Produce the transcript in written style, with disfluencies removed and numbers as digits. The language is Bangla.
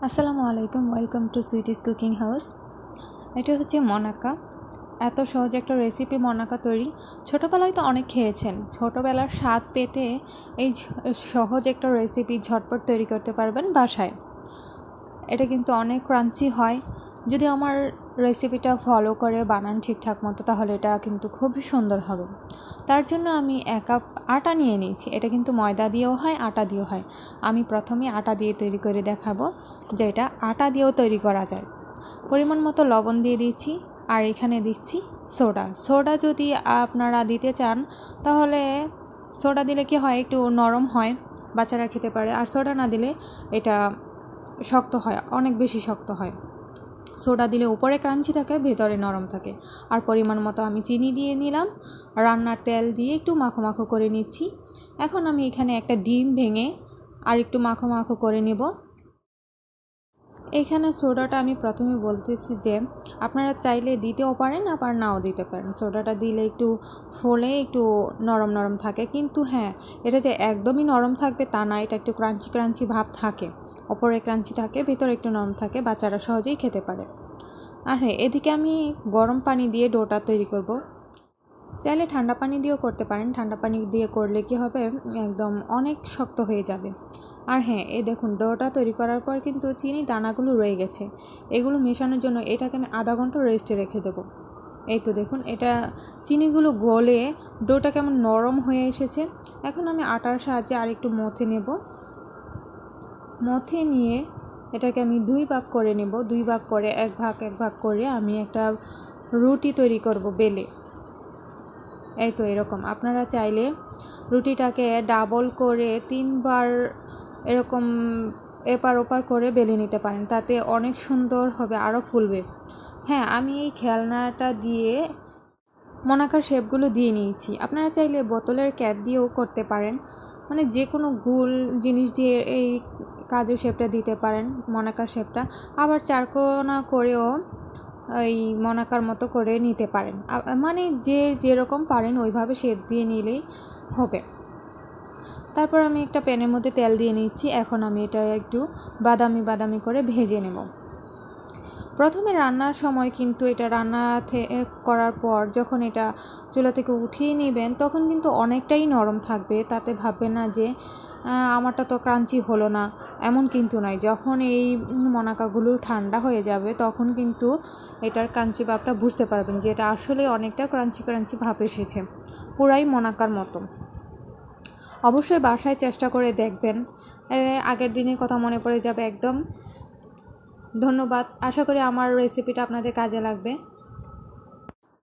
আসসালামু আলাইকুম, welcome to sweeties cooking house. এটা হচ্ছে মনাকা। এত সহজ একটা রেসিপি মনাকা তৈরি। ছোটোবেলায় তো অনেক খেয়েছেন। ছোটোবেলার স্বাদ পেতে এই সহজ একটা রেসিপি ঝটপট তৈরি করতে পারবেন বাসায়। এটা কিন্তু অনেক ক্রাঞ্চি হয়। যদি আমার রেসিপিটা ফলো করে বানান ঠিকঠাক মতো, তাহলে এটা কিন্তু খুবই সুন্দর হবে। তার জন্য আমি 1 কাপ আটা নিয়ে নিয়েছি। এটা কিন্তু ময়দা দিয়েও হয়, আটা দিয়েও হয়। আমি প্রথমে আটা দিয়ে তৈরি করে দেখাবো যে এটা আটা দিয়েও তৈরি করা যায়। পরিমাণ মতো লবণ দিয়ে দিচ্ছি, আর এখানে দিচ্ছি সোডা যদি আপনারা দিতে চান, তাহলে সোডা দিলে কি হয়, একটু নরম হয়, বাচ্চারা খেতে পারে। আর সোডা না দিলে এটা শক্ত হয়, অনেক বেশি শক্ত হয়। সোডা দিলে উপরে ক্রাঞ্চি থাকে, ভেতরে নরম থাকে। আর পরিমাণ মতো আমি চিনি দিয়ে নিলাম, রান্নার তেল দিয়ে একটু মাখো মাখো করে নিচ্ছি। এখন আমি এখানে একটা ডিম ভেঙে আর একটু মাখো মাখো করে নেব। এইখানে সোডাটা আমি প্রথমে বলতেছি যে আপনারা চাইলে দিতেও পারেন, আবার নাও দিতে পারেন। সোডাটা দিলে একটু ফোলে একটু নরম নরম থাকে, কিন্তু হ্যাঁ, এটা যে একদমই নরম থাকবে তা না, এটা একটু ক্রাঞ্চি ক্রাঞ্চি ভাব থাকে। ওপরে ক্রাঞ্চি থাকে, ভেতরে একটু নরম থাকে, বাচ্চারা সহজেই খেতে পারে। আর হ্যাঁ, এদিকে আমি গরম পানি দিয়ে ডোটা তৈরি করব। চাইলে ঠান্ডা পানি দিয়েও করতে পারেন। ঠান্ডা পানি দিয়ে করলে কি হবে, একদম অনেক শক্ত হয়ে যাবে। আর হ্যাঁ, এই দেখুন, ডোটা তৈরি করার পর কিন্তু চিনি দানাগুলো রয়ে গেছে। এগুলো মেশানোর জন্য এটাকে আমি আধা ঘন্টা রেস্টে রেখে দেবো। এই তো দেখুন, এটা চিনিগুলো গলে ডোটা কেমন নরম হয়ে এসেছে। এখন আমি আটার সাহায্যে আরেকটু মথে নেব। মথে নিয়ে এটাকে আমি 2 ভাগ করে নেব। 2 ভাগ করে এক ভাগ করে আমি একটা রুটি তৈরি করব বেলে। এই তো এরকম। আপনারা চাইলে রুটিটাকে ডাবল করে 3 বার এরকম এপার ওপার করে বেলে নিতে পারেন, তাতে অনেক সুন্দর হবে, আরও ফুলবে। হ্যাঁ, আমি এই খেলনাটা দিয়ে মনাকার শেপগুলো দিয়ে নিয়েছি। আপনারা চাইলে বোতলের ক্যাপ দিয়েও করতে পারেন, মানে যে কোনো গোল জিনিস দিয়ে এই কাজু শেপটা দিতে পারেন, মনাকার শেপটা। আবার চারকোনা করেও এই মনাকার মতো করে নিতে পারেন, মানে যে যেরকম পারেন ওইভাবে শেপ দিয়ে নিলেই হবে। তারপর আমি একটা প্যানের মধ্যে তেল দিয়ে নিচ্ছি। এখন আমি এটা একটু বাদামি বাদামি করে ভেজে নেব। প্রথমে রান্নার সময় কিন্তু এটা করার পর যখন এটা চুলা থেকে উঠিয়ে নেবেন, তখন কিন্তু অনেকটাই নরম থাকবে। তাতে ভাববেন না যে আমারটা তো ক্রাঞ্চি হলো না, এমন কিন্তু নয়। যখন এই মনাকাগুলো ঠান্ডা হয়ে যাবে, তখন কিন্তু এটার ক্রাঞ্চি ভাবটা বুঝতে পারবেন যে এটা আসলে অনেকটা ক্রাঞ্চি ক্রাঞ্চি ভাব এসেছে, পুরাই মনাকার মতো। অবশ্যই বাসায় চেষ্টা করে দেখবেন, আগের দিনের কথা মনে পড়ে যাবে একদম। ধন্যবাদ। আশা করি আমার রেসিপিটা আপনাদের কাজে লাগবে।